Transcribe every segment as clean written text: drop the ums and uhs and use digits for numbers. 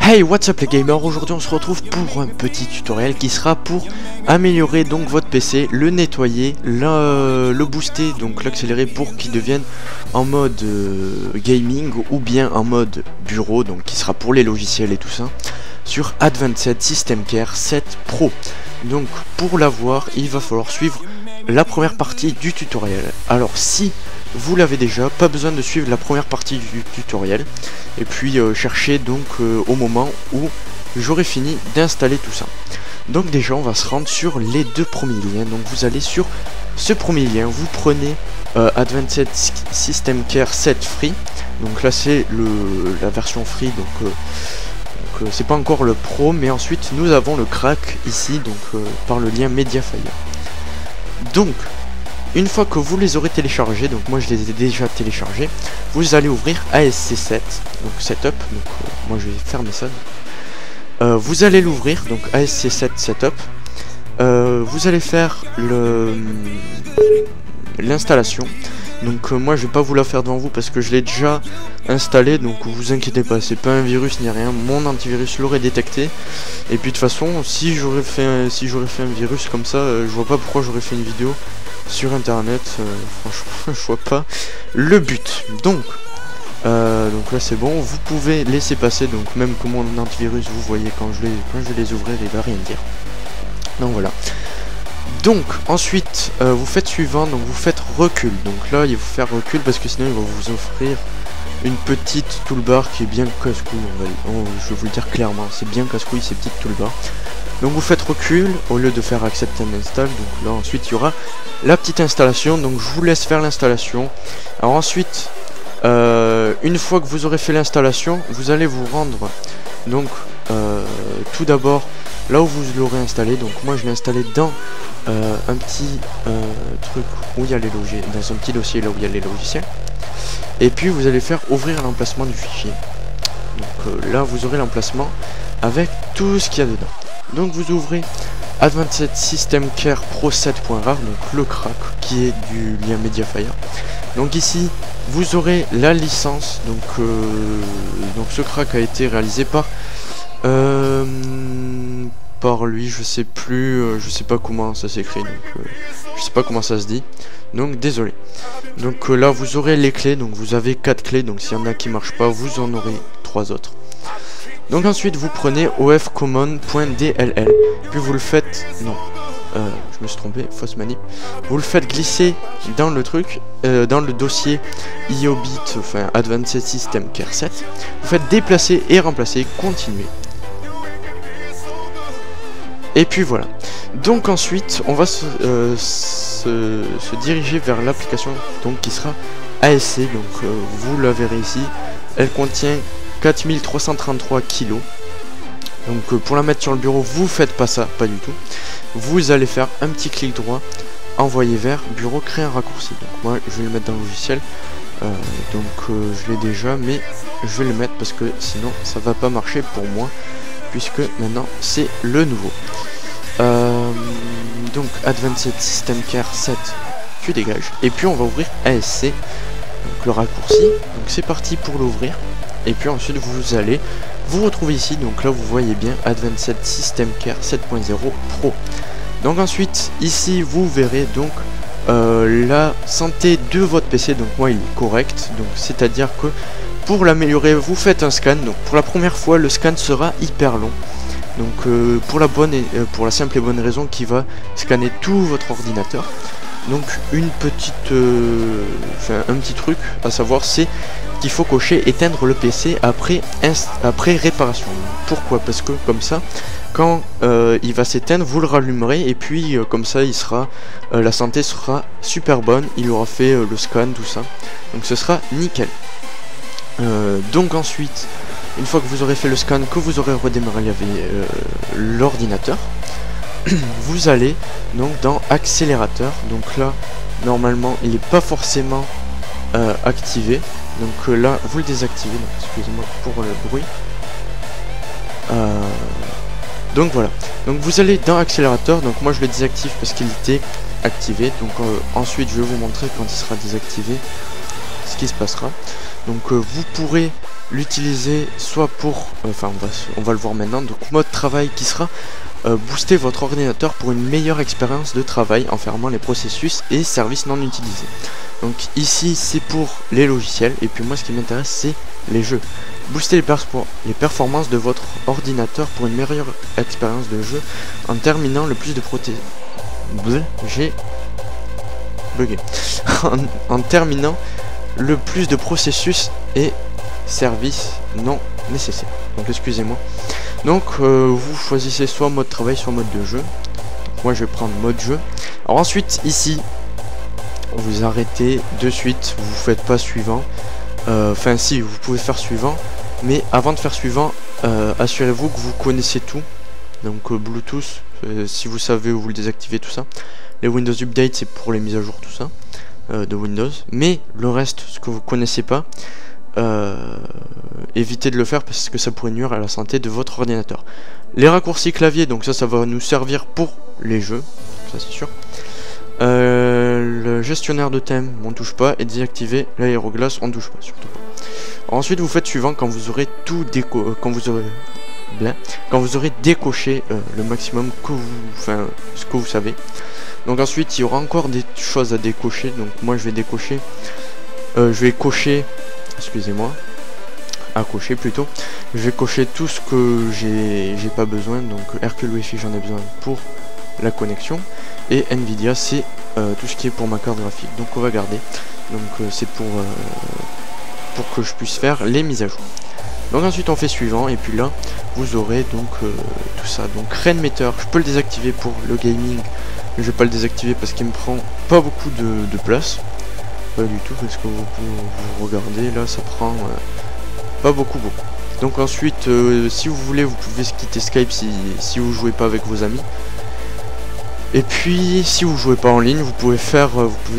Hey, what's up les gamers, aujourd'hui on se retrouve pour un petit tutoriel qui sera pour améliorer donc votre PC, le nettoyer, le booster, donc l'accélérer pour qu'il devienne en mode gaming ou bien en mode bureau, donc qui sera pour les logiciels et tout ça, sur Advanced System Care 7 Pro. Donc pour l'avoir, il va falloir suivre la première partie du tutoriel. Alors si vous l'avez déjà, pas besoin de suivre la première partie du tutoriel et puis chercher donc au moment où j'aurai fini d'installer tout ça. Donc déjà on va se rendre sur les deux premiers liens. Donc vous allez sur ce premier lien, vous prenez Advanced System Care 7 Free. Donc là c'est la version free, donc c'est pas encore le pro, mais ensuite nous avons le crack ici, donc par le lien Mediafire. Donc une fois que vous les aurez téléchargés, donc moi je les ai déjà téléchargés, vous allez ouvrir ASC7, donc Setup, donc moi je vais fermer ça. Vous allez l'ouvrir, donc ASC7 Setup, vous allez faire l'installation. Donc moi je vais pas vous la faire devant vous parce que je l'ai déjà installé, donc vous inquiétez pas, c'est pas un virus ni rien, mon antivirus l'aurait détecté. Et puis de toute façon, si j'aurais fait un virus comme ça, je vois pas pourquoi j'aurais fait une vidéo sur internet, franchement je vois pas le but. Donc là c'est bon, vous pouvez laisser passer, donc même que mon antivirus, vous voyez quand je vais les ouvrir, il va rien dire. Donc voilà. Donc ensuite vous faites suivant, donc vous faites recul. Donc là il faut faire recul parce que sinon il va vous offrir une petite toolbar qui est bien casse-couille, je vais vous le dire clairement, c'est bien casse-couille ces petites toolbars. Donc vous faites recul au lieu de faire accept and install. Donc là ensuite il y aura la petite installation, donc je vous laisse faire l'installation. Alors ensuite une fois que vous aurez fait l'installation, vous allez vous rendre donc tout d'abord là où vous l'aurez installé. Donc moi je l'ai installé dans un petit truc où il y a les logiciels, dans un petit dossier là où il y a les logiciels. Et puis vous allez faire ouvrir l'emplacement du fichier. Donc là vous aurez l'emplacement avec tout ce qu'il y a dedans. Donc vous ouvrez Advanced System Care Pro 7.rar, donc le crack qui est du lien Mediafire. Donc ici vous aurez la licence, donc ce crack a été réalisé par lui, je sais plus, je sais pas comment ça s'écrit, donc je sais pas comment ça se dit, donc désolé. Donc là vous aurez les clés, donc vous avez 4 clés, donc s'il y en a qui marchent pas, vous en aurez 3 autres. Donc ensuite vous prenez ofcommon.dll, puis vous le faites, non, je me suis trompé, fausse manip, vous le faites glisser dans le truc, dans le dossier IOBIT, enfin Advanced System Care 7, vous faites déplacer et remplacer, continuer. Et puis voilà. Donc ensuite on va se diriger vers l'application donc qui sera ASC, donc vous la verrez ici, elle contient 4333 kilos. Donc pour la mettre sur le bureau, vous faites pas ça, pas du tout. Vous allez faire un petit clic droit, envoyer vers bureau, créer un raccourci. Donc moi je vais le mettre dans le logiciel, je l'ai déjà, mais je vais le mettre parce que sinon ça va pas marcher pour moi, puisque maintenant c'est le nouveau. Donc Advanced System Care 7, tu dégages. Et puis on va ouvrir ASC, donc le raccourci. Donc c'est parti pour l'ouvrir. Et puis ensuite vous allez vous retrouver ici, donc là vous voyez bien Advanced System Care 7.0 Pro. Donc ensuite ici vous verrez donc la santé de votre PC. Donc moi il est correct, donc c'est à dire que pour l'améliorer vous faites un scan. Donc pour la première fois le scan sera hyper long, donc pour la simple et bonne raison qu'il va scanner tout votre ordinateur. Donc une petite un petit truc à savoir, c'est qu'il faut cocher éteindre le PC après réparation. Pourquoi? Parce que comme ça quand il va s'éteindre, vous le rallumerez et puis comme ça il sera la santé sera super bonne, il aura fait le scan, tout ça, donc ce sera nickel. Donc ensuite, une fois que vous aurez fait le scan, que vous aurez redémarré l'ordinateur, vous allez donc dans accélérateur. Donc là normalement il n'est pas forcément activé, donc là vous le désactivez. Excusez-moi pour le bruit. Donc voilà, donc vous allez dans accélérateur. Donc moi je le désactive parce qu'il était activé. Donc ensuite je vais vous montrer quand il sera désactivé ce qui se passera. Donc vous pourrez l'utiliser soit pour, enfin on va le voir maintenant, donc mode travail qui sera booster votre ordinateur pour une meilleure expérience de travail en fermant les processus et services non utilisés. Donc ici c'est pour les logiciels, et puis moi ce qui m'intéresse c'est les jeux. Booster les performances de votre ordinateur pour une meilleure expérience de jeu en terminant le plus de j'ai bugué. en terminant le plus de processus et services non nécessaires. Donc excusez-moi. Donc vous choisissez soit mode travail, soit mode de jeu. Moi je vais prendre mode jeu. Alors ensuite ici vous arrêtez de suite, vous faites pas suivant. Enfin si, vous pouvez faire suivant, mais avant de faire suivant, assurez-vous que vous connaissez tout. Donc Bluetooth, si vous savez où vous le désactivez, tout ça. Les Windows Update c'est pour les mises à jour, tout ça de Windows. Mais le reste, ce que vous connaissez pas, évitez de le faire parce que ça pourrait nuire à la santé de votre ordinateur. Les raccourcis clavier, donc ça va nous servir pour les jeux, ça c'est sûr. Le gestionnaire de thème, on touche pas, et désactiver l'aéroglace, on touche pas, surtout pas. Ensuite vous faites suivant quand vous aurez tout quand vous aurez décoché le maximum que ce que vous savez. Donc ensuite il y aura encore des choses à décocher, donc moi je vais décocher, excusez-moi, à cocher plutôt. Je vais cocher tout ce que j'ai pas besoin, donc Hercule Wi-Fi j'en ai besoin pour la connexion, et Nvidia c'est tout ce qui est pour ma carte graphique, donc on va garder. Donc c'est pour que je puisse faire les mises à jour. Donc ensuite on fait suivant, et puis là vous aurez donc tout ça. Donc Rainmeter, je peux le désactiver pour le gaming, mais je vais pas le désactiver parce qu'il me prend pas beaucoup de place. Pas du tout, parce que vous regardez là ça prend pas beaucoup. Donc ensuite si vous voulez vous pouvez quitter Skype si vous jouez pas avec vos amis. Et puis si vous jouez pas en ligne, vous pouvez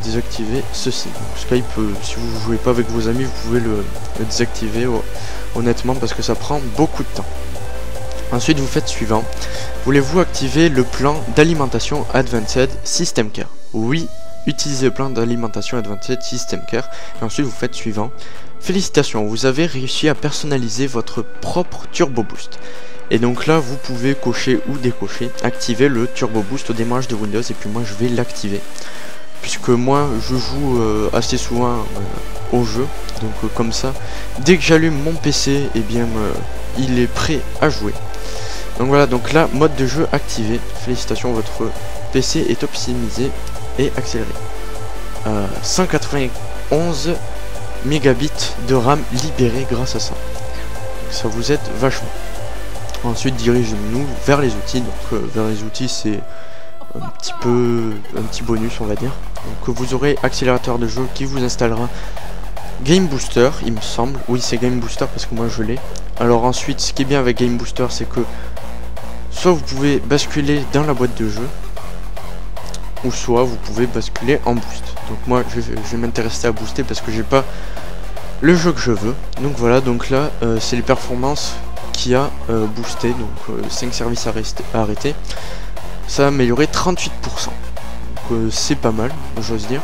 désactiver ceci. Donc, Skype, si vous jouez pas avec vos amis, vous pouvez le désactiver honnêtement parce que ça prend beaucoup de temps. Ensuite vous faites suivant. Voulez-vous activer le plan d'alimentation Advanced System Care? Oui, utilisez le plan d'alimentation Advanced System Care. Et ensuite vous faites suivant. Félicitations, vous avez réussi à personnaliser votre propre Turbo Boost. Et donc là vous pouvez cocher ou décocher, activer le Turbo Boost au démarrage de Windows, et puis moi je vais l'activer puisque moi je joue assez souvent au jeu, donc comme ça dès que j'allume mon PC, et bien il est prêt à jouer. Donc voilà, donc là mode de jeu activé. Félicitations, votre PC est optimisé et accéléré. 191 mégabits de RAM libérés grâce à ça. Donc ça vous aide vachement. Ensuite dirigez-nous vers les outils. Donc vers les outils c'est un petit bonus on va dire. Donc vous aurez accélérateur de jeu qui vous installera Game Booster, il me semble. Oui c'est Game Booster parce que moi je l'ai. Alors ensuite ce qui est bien avec Game Booster c'est que soit vous pouvez basculer dans la boîte de jeu, ou soit vous pouvez basculer en boost. Donc moi je vais m'intéresser à booster parce que j'ai pas le jeu que je veux. Donc voilà, donc là c'est les performances qui a boosté, donc 5 services arrêtés, ça a amélioré 38%, donc c'est pas mal j'ose dire.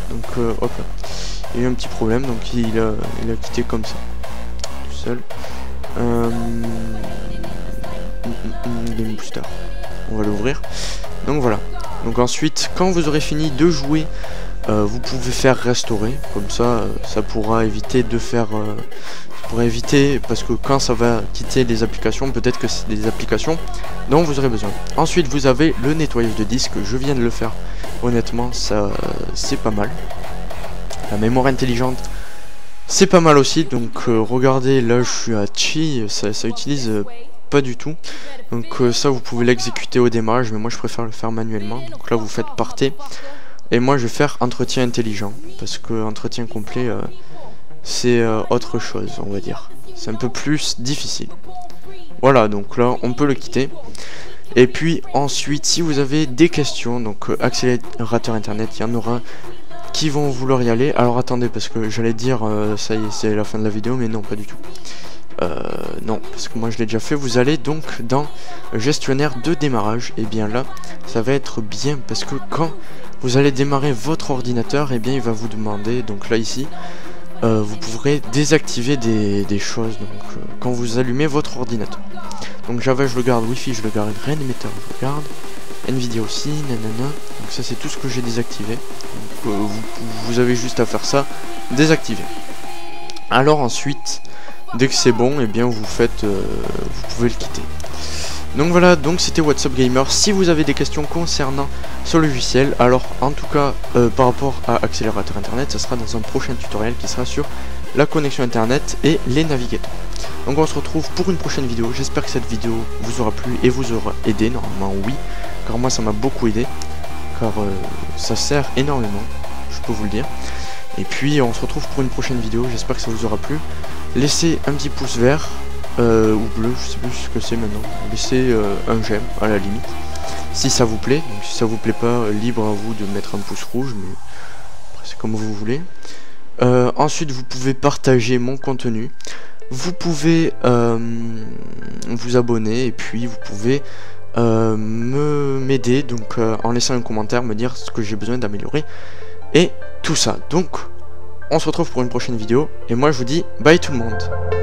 Donc hop là, il y a eu un petit problème, donc il a quitté comme ça tout seul. Game Booster, on va l'ouvrir. Donc voilà, donc ensuite quand vous aurez fini de jouer, vous pouvez faire restaurer, comme ça ça pourra éviter de faire parce que quand ça va quitter les applications, peut-être que c'est des applications dont vous aurez besoin. Ensuite vous avez le nettoyage de disque, je viens de le faire, honnêtement ça c'est pas mal. La mémoire intelligente c'est pas mal aussi, donc regardez là je suis à Chi, ça utilise pas du tout, donc ça vous pouvez l'exécuter au démarrage, mais moi je préfère le faire manuellement. Donc là vous faites parter, et moi je vais faire entretien intelligent parce que entretien complet c'est autre chose on va dire, c'est un peu plus difficile. Voilà, donc là on peut le quitter. Et puis ensuite si vous avez des questions, donc accélérateur internet, il y en aura qui vont vouloir y aller. Alors attendez, parce que j'allais dire ça y est c'est la fin de la vidéo, mais non pas du tout. Non, parce que moi je l'ai déjà fait. Vous allez donc dans gestionnaire de démarrage, et bien là ça va être bien parce que quand vous allez démarrer votre ordinateur, et bien il va vous demander, donc là ici vous pourrez désactiver des choses donc, quand vous allumez votre ordinateur. Donc Java je le garde, Wi-Fi je le garde, Rainmeter je le garde, Nvidia aussi, nanana. Donc ça c'est tout ce que j'ai désactivé. Donc vous avez juste à faire ça, désactiver. Alors ensuite, dès que c'est bon, et bien vous faites, vous pouvez le quitter. Donc voilà, donc c'était What's Up Gamer. Si vous avez des questions concernant ce logiciel, alors en tout cas par rapport à accélérateur internet, ça sera dans un prochain tutoriel qui sera sur la connexion internet et les navigateurs. Donc on se retrouve pour une prochaine vidéo. J'espère que cette vidéo vous aura plu et vous aura aidé. Normalement oui, car moi ça m'a beaucoup aidé, car ça sert énormément, je peux vous le dire. Et puis on se retrouve pour une prochaine vidéo. J'espère que ça vous aura plu. Laissez un petit pouce vert ou bleu, je sais plus ce que c'est maintenant. Laissez un j'aime à la limite si ça vous plaît. Donc si ça vous plaît pas, libre à vous de mettre un pouce rouge, mais après c'est comme vous voulez. Ensuite vous pouvez partager mon contenu, vous pouvez vous abonner, et puis vous pouvez m'aider donc en laissant un commentaire, me dire ce que j'ai besoin d'améliorer et tout ça. Donc on se retrouve pour une prochaine vidéo, et moi je vous dis bye tout le monde.